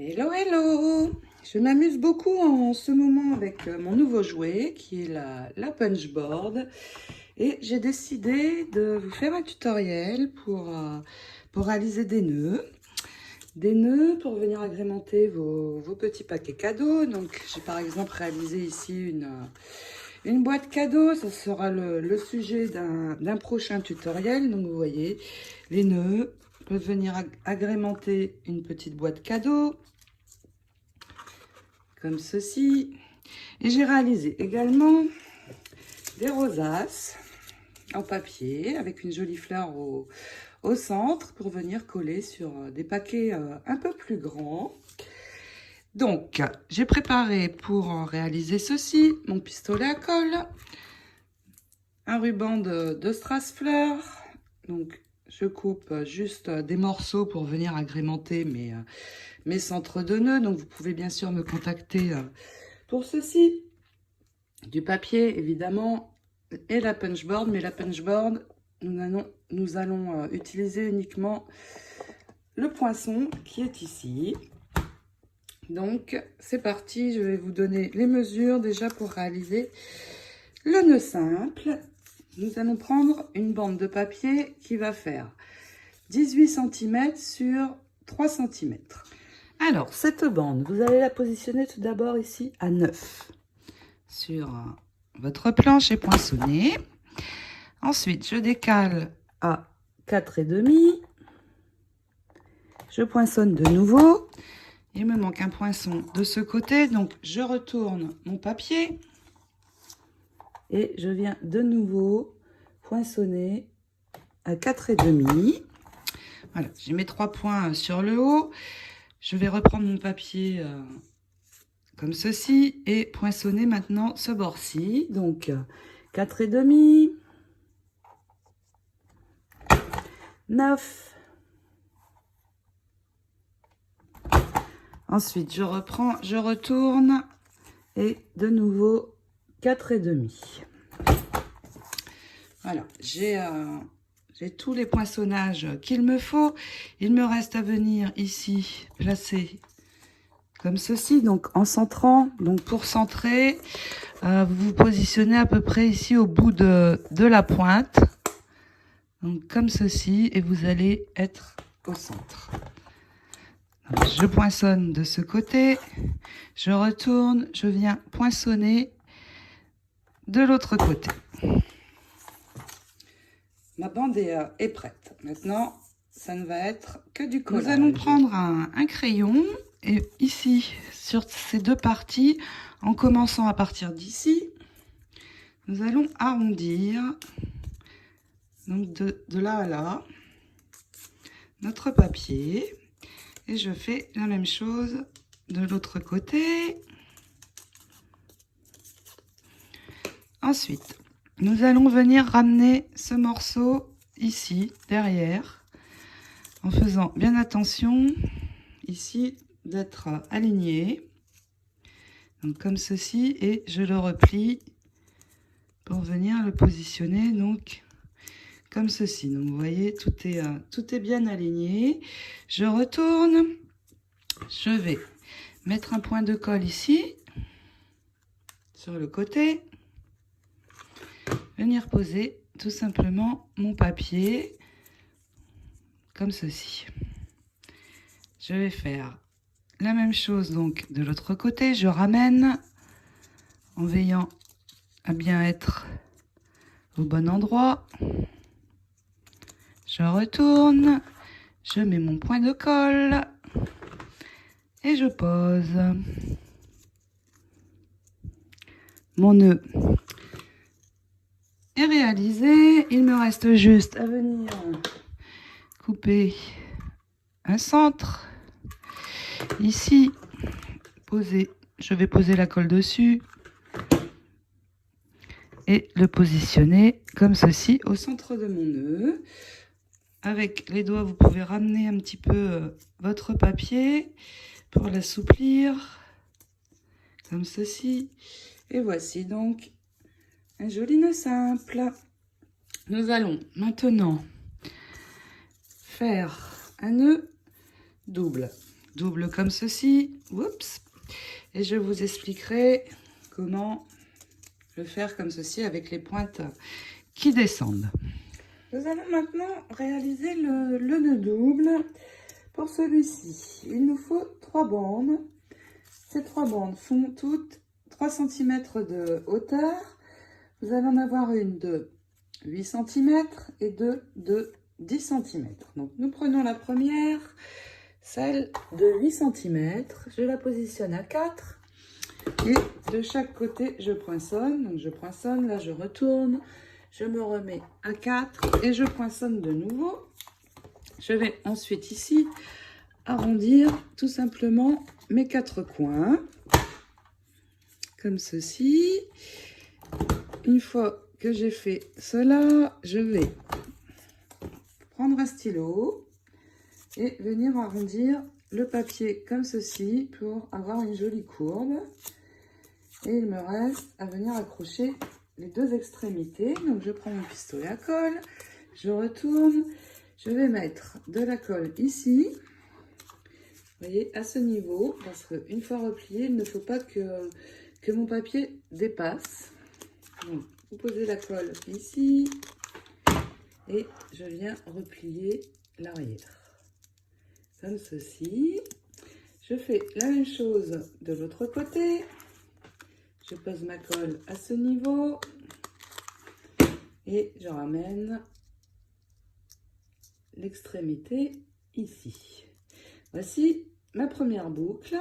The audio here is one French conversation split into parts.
Hello, hello! Je m'amuse beaucoup en ce moment avec mon nouveau jouet qui est la punchboard et j'ai décidé de vous faire un tutoriel pour réaliser des nœuds. Des nœuds pour venir agrémenter vos petits paquets cadeaux. Donc j'ai par exemple réalisé ici une boîte cadeau. Ça sera le sujet d'un prochain tutoriel. Donc vous voyez, les nœuds peuvent venir agrémenter une petite boîte cadeau. Comme ceci. Et j'ai réalisé également des rosaces en papier avec une jolie fleur au centre pour venir coller sur des paquets un peu plus grands. Donc, j'ai préparé pour réaliser ceci mon pistolet à colle, un ruban de strass fleurs. Donc, je coupe juste des morceaux pour venir agrémenter mes centres de nœuds. Donc, vous pouvez bien sûr me contacter pour ceci. Du papier, évidemment, et la punchboard. Mais la punchboard, nous allons utiliser uniquement le poinçon qui est ici. Donc, c'est parti. Je vais vous donner les mesures déjà pour réaliser le nœud simple. Nous allons prendre une bande de papier qui va faire 18 cm sur 3 cm. Alors, cette bande, vous allez la positionner tout d'abord ici à 9 sur votre planche et poinçonnée. Ensuite, je décale à 4,5. Je poinçonne de nouveau. Il me manque un poinçon de ce côté, donc je retourne mon papier et je viens de nouveau poinçonner à 4,5. Voilà, j'ai mes 3 points sur le haut. Je vais reprendre mon papier comme ceci et poinçonner maintenant ce bord-ci. Donc 4,5, 9. Ensuite, je reprends, je retourne et de nouveau 4,5. Voilà, j'ai tous les poinçonnages qu'il me faut. Il me reste à venir ici placer comme ceci, donc en centrant. Donc pour centrer, vous vous positionnez à peu près ici au bout de la pointe. Donc comme ceci, et vous allez être au centre. Donc, je poinçonne de ce côté, je retourne, je viens poinçonner de l'autre côté. Ma bande est prête. Maintenant, ça ne va être que du collage. Nous allons prendre un crayon et ici, sur ces deux parties, en commençant à partir d'ici, nous allons arrondir, donc de là à là, notre papier. Et je fais la même chose de l'autre côté. Ensuite, nous allons venir ramener ce morceau ici, derrière, en faisant bien attention, ici, d'être aligné. Donc comme ceci, et je le replie pour venir le positionner, donc comme ceci. Donc vous voyez, tout est bien aligné. Je retourne, je vais mettre un point de colle ici, sur le côté, venir poser tout simplement mon papier, comme ceci. Je vais faire la même chose donc de l'autre côté, je ramène, en veillant à bien être au bon endroit. Je retourne, je mets mon point de colle et je pose. Mon nœud est réalisé. Il me reste juste à venir couper un centre. Ici, je vais poser la colle dessus et le positionner comme ceci au centre de mon nœud. Avec les doigts, vous pouvez ramener un petit peu votre papier pour l'assouplir, comme ceci. Et voici donc un joli nœud simple. Nous allons maintenant faire un nœud double. double comme ceci. Oups. Et je vous expliquerai comment le faire comme ceci avec les pointes qui descendent. Nous allons maintenant réaliser le nœud double. Pour celui-ci, il nous faut 3 bandes. Ces 3 bandes font toutes 3 cm de hauteur. Vous allez en avoir une de 8 cm et deux de 10 cm. Donc nous prenons la première, celle de 8 cm. Je la positionne à 4. Et de chaque côté, je poinçonne. Donc je poinçonne, là je retourne. Je me remets à 4 et je poinçonne de nouveau. Je vais ensuite ici arrondir tout simplement mes 4 coins. Comme ceci. Une fois que j'ai fait cela, je vais prendre un stylo et venir arrondir le papier comme ceci pour avoir une jolie courbe. Et il me reste à venir accrocher les 2 extrémités. Donc je prends mon pistolet à colle, je retourne, je vais mettre de la colle ici. Vous voyez, à ce niveau, parce qu'une fois replié, il ne faut pas que mon papier dépasse. Donc, vous posez la colle ici et je viens replier l'arrière. Comme ceci. Je fais la même chose de l'autre côté. Je pose ma colle à ce niveau et je ramène l'extrémité ici. Voici ma première boucle.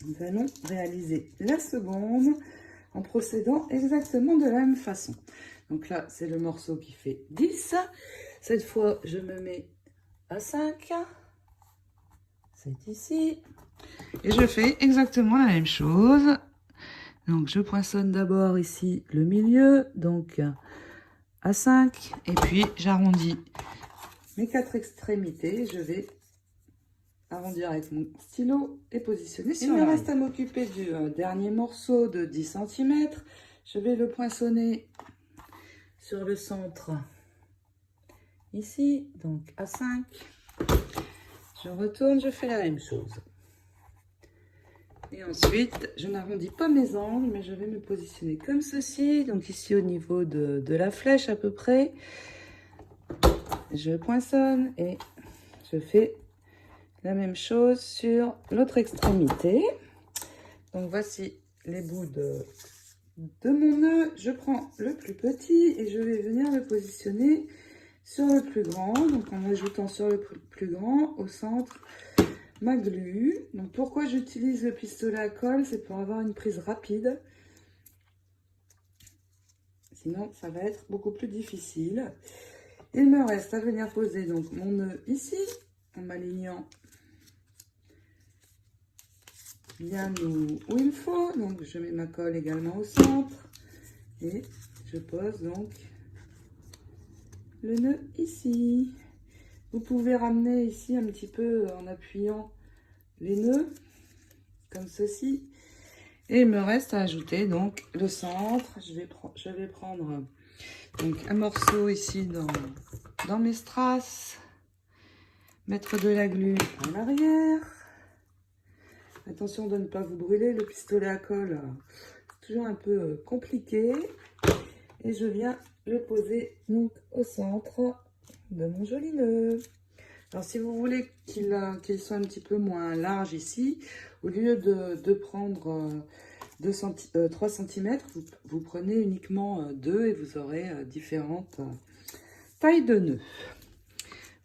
Nous allons réaliser la seconde en procédant exactement de la même façon. Donc là, c'est le morceau qui fait 10. Cette fois, je me mets à 5. C'est ici. Et je fais exactement la même chose. Donc, je poinçonne d'abord ici le milieu, donc à 5. Et puis, j'arrondis mes 4 extrémités. Je vais arrondir avec mon stylo et positionner sur l'arrière. Il me reste à m'occuper du dernier morceau de 10 cm. Je vais le poinçonner sur le centre ici, donc à 5. Je retourne, je fais la même chose. Et ensuite, je n'arrondis pas mes angles, mais je vais me positionner comme ceci. Donc ici au niveau de la flèche à peu près. Je poinçonne et je fais la même chose sur l'autre extrémité. Donc voici les bouts de mon nœud. Je prends le plus petit et je vais venir le positionner sur le plus grand. Donc en ajoutant sur le plus grand au centre ma glu. Donc pourquoi j'utilise le pistolet à colle, c'est pour avoir une prise rapide. Sinon ça va être beaucoup plus difficile. Il me reste à venir poser donc mon nœud ici en m'alignant bien où il faut. Donc je mets ma colle également au centre et je pose donc le nœud ici. Vous pouvez ramener ici un petit peu en appuyant les nœuds comme ceci. Et il me reste à ajouter donc le centre. Je vais prendre donc un morceau ici dans mes strass, mettre de la glu à l'arrière. Attention de ne pas vous brûler, le pistolet à colle, c'est toujours un peu compliqué. Et je viens le poser donc au centre de mon joli nœud. Alors si vous voulez qu'il soit un petit peu moins large ici, au lieu de prendre 3 cm, vous prenez uniquement 2 et vous aurez différentes tailles de nœuds.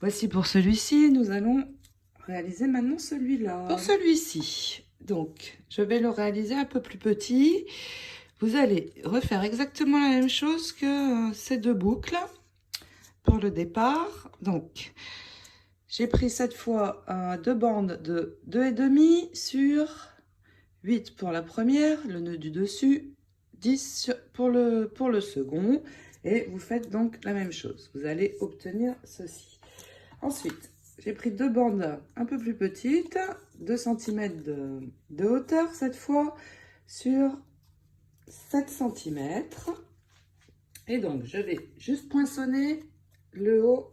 Voici pour celui-ci, nous allons réaliser maintenant celui-là. Pour celui-ci, donc, je vais le réaliser un peu plus petit. Vous allez refaire exactement la même chose que ces 2 boucles pour le départ. Donc, j'ai pris cette fois 2 bandes de 2,5 sur 8 pour la première, le nœud du dessus, 10 pour le second. Et vous faites donc la même chose. Vous allez obtenir ceci. Ensuite, j'ai pris 2 bandes un peu plus petites, 2 cm de hauteur cette fois, sur 7 cm. Et donc, je vais juste poinçonner le haut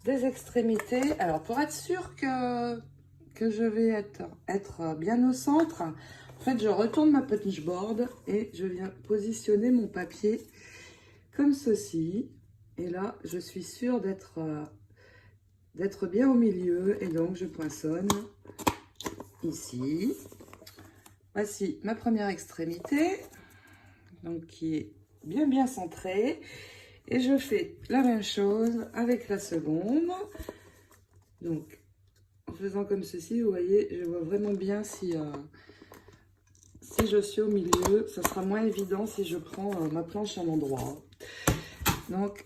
des extrémités. Alors, pour être sûr que que je vais être bien au centre, en fait, je retourne ma punchboard et je viens positionner mon papier comme ceci. Et là, je suis sûre d'être bien au milieu. Et donc, je poinçonne ici. Voici ma première extrémité, donc qui est bien centrée. Et je fais la même chose avec la seconde. Donc, en faisant comme ceci, vous voyez, je vois vraiment bien si je suis au milieu. Ça sera moins évident si je prends ma planche à l'endroit. Donc,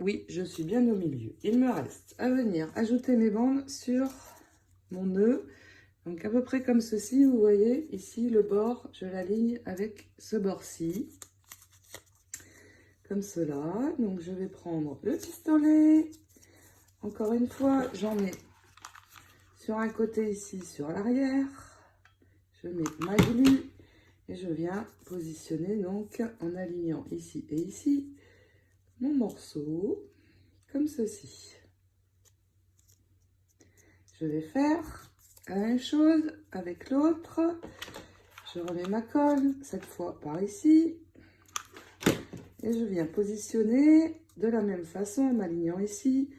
oui, je suis bien au milieu. Il me reste à venir ajouter mes bandes sur mon nœud. Donc, à peu près comme ceci, vous voyez, ici, le bord, je l'aligne avec ce bord-ci. Comme cela. Donc, je vais prendre le pistolet. Encore une fois, j'en mets sur un côté ici, sur l'arrière. Je mets ma glue et je viens positionner donc en alignant ici et ici mon morceau comme ceci. Je vais faire la même chose avec l'autre. Je remets ma colle, cette fois par ici. Et je viens positionner de la même façon en m'alignant ici,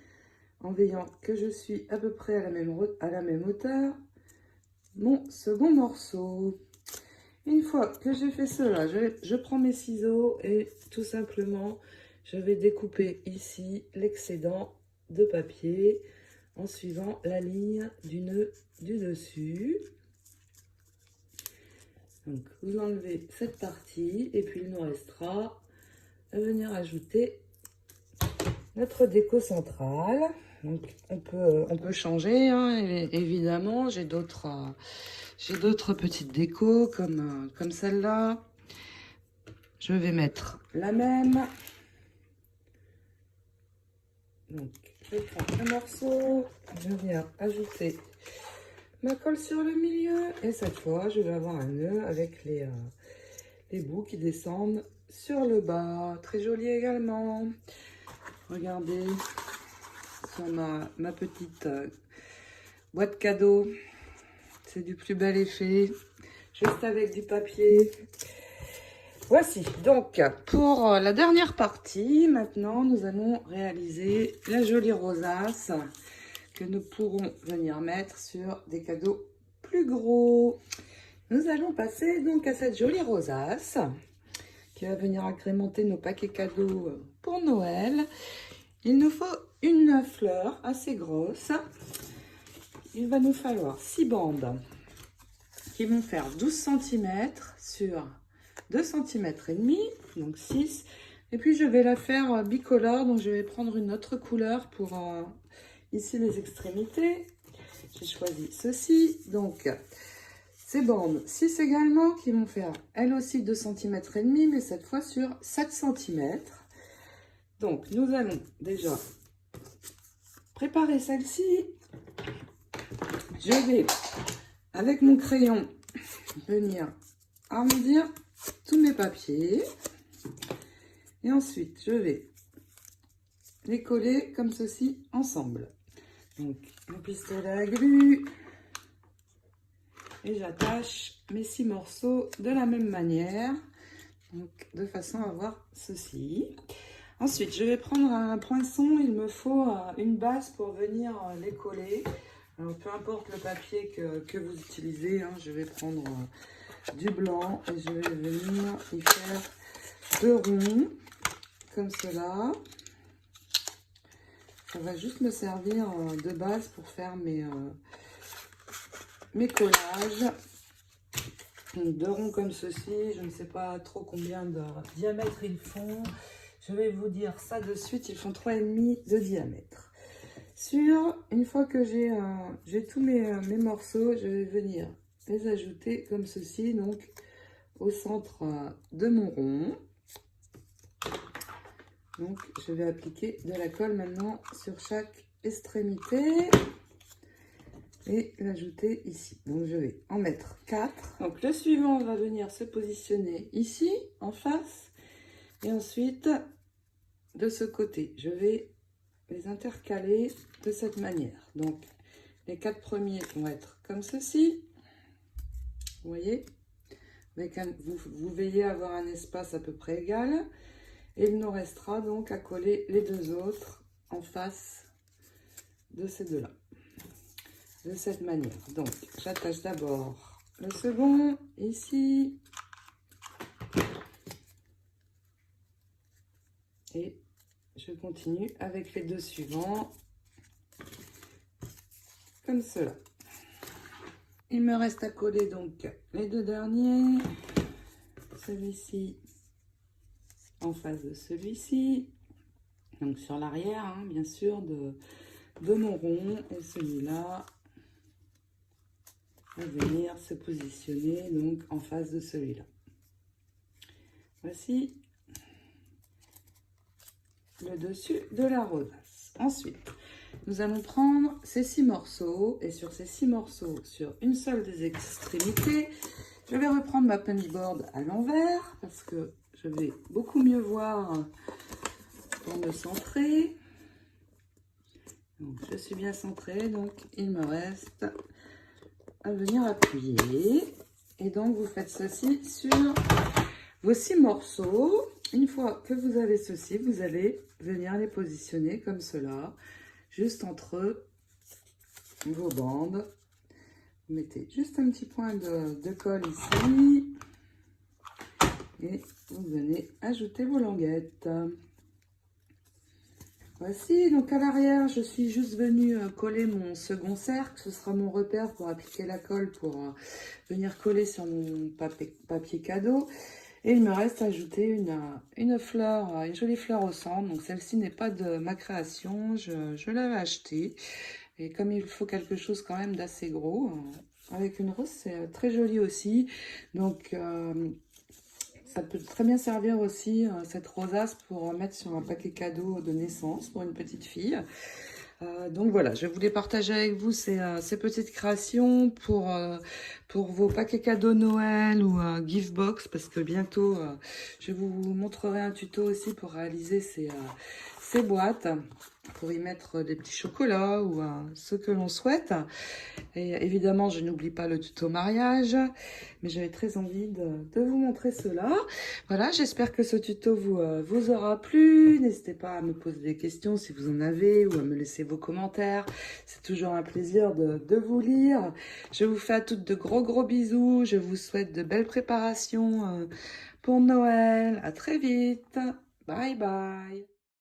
en veillant que je suis à peu près à la même hauteur, mon second morceau. Une fois que j'ai fait cela, je prends mes ciseaux et tout simplement, je vais découper ici l'excédent de papier en suivant la ligne du nœud du dessus. Donc, vous enlevez cette partie et puis il nous restera à venir ajouter notre déco centrale. Donc, on peut changer, hein, évidemment. J'ai d'autres petites décos comme celle-là. Je vais mettre la même. Donc, je prends un morceau, je viens ajouter ma colle sur le milieu et cette fois, je vais avoir un nœud avec les bouts qui descendent sur le bas. Très joli également. Regardez sur ma petite boîte cadeau. C'est du plus bel effet. Juste avec du papier. Voici, donc pour la dernière partie, maintenant nous allons réaliser la jolie rosace que nous pourrons venir mettre sur des cadeaux plus gros. Nous allons passer donc à cette jolie rosace qui va venir agrémenter nos paquets cadeaux pour Noël. Il nous faut une fleur assez grosse. Il va nous falloir 6 bandes qui vont faire 12 cm sur 2 cm et demi, donc 6. Et puis je vais la faire bicolore, donc je vais prendre une autre couleur pour ici les extrémités. J'ai choisi ceci, donc ces bandes 6 également qui vont faire elles aussi 2 cm et demi, mais cette fois sur 7 cm. Donc nous allons déjà préparer celle-ci. Je vais avec mon crayon venir arrondir tous mes papiers et ensuite je vais les coller comme ceci ensemble. Donc mon pistolet à glu et j'attache mes 6 morceaux de la même manière, donc de façon à avoir ceci. Ensuite je vais prendre un poinçon, il me faut une base pour venir les coller. Alors, peu importe le papier que vous utilisez, hein, je vais prendre du blanc et je vais venir y faire 2 ronds comme cela. Ça va juste me servir de base pour faire mes collages. Donc 2 ronds comme ceci, je ne sais pas trop combien de diamètre ils font. Je vais vous dire ça de suite, ils font 3,5 de diamètre. Une fois que j'ai tous mes morceaux, je vais venir les ajouter comme ceci, donc au centre de mon rond. Donc je vais appliquer de la colle maintenant sur chaque extrémité et l'ajouter ici. Donc je vais en mettre 4. Donc le suivant va venir se positionner ici en face et ensuite de ce côté je vais les intercaler de cette manière. Donc Les 4 premiers vont être comme ceci. Vous voyez, avec vous veillez à avoir un espace à peu près égal. Et il nous restera donc à coller les 2 autres en face de ces deux-là. De cette manière. Donc, j'attache d'abord le second ici. Et je continue avec les 2 suivants. Comme cela. Il me reste à coller donc les 2 derniers. Celui-ci en face de celui-ci. Donc sur l'arrière, hein, bien sûr, de mon rond. Et celui-là va venir se positionner donc en face de celui-là. Voici le dessus de la rosace. Ensuite, nous allons prendre ces 6 morceaux et sur ces 6 morceaux, sur une seule des extrémités, je vais reprendre ma penny board à l'envers parce que je vais beaucoup mieux voir pour me centrer. Donc, je suis bien centrée, donc il me reste à venir appuyer. Et donc, vous faites ceci sur vos 6 morceaux. Une fois que vous avez ceci, vous allez venir les positionner comme cela, juste entre vos bandes. Vous mettez juste un petit point de colle ici. Et vous venez ajouter vos languettes. Voici, donc à l'arrière, je suis juste venue coller mon second cercle. Ce sera mon repère pour appliquer la colle, pour venir coller sur mon papier cadeau. Et il me reste à ajouter une fleur, une jolie fleur au centre. Donc celle-ci n'est pas de ma création, je l'avais achetée. Et comme il faut quelque chose quand même d'assez gros, avec une rose, c'est très joli aussi. Donc ça peut très bien servir aussi, cette rosace, pour mettre sur un paquet cadeau de naissance pour une petite fille. Donc voilà, je voulais partager avec vous ces petites créations pour vos paquets cadeaux Noël ou gift box, parce que bientôt je vous montrerai un tuto aussi pour réaliser ces boîtes, pour y mettre des petits chocolats ou ce que l'on souhaite. Et évidemment, je n'oublie pas le tuto mariage, mais j'avais très envie de vous montrer cela. Voilà, j'espère que ce tuto vous aura plu. N'hésitez pas à me poser des questions si vous en avez, ou à me laisser vos commentaires. C'est toujours un plaisir de vous lire. Je vous fais à toutes de gros bisous. Je vous souhaite de belles préparations pour Noël. À très vite. Bye bye.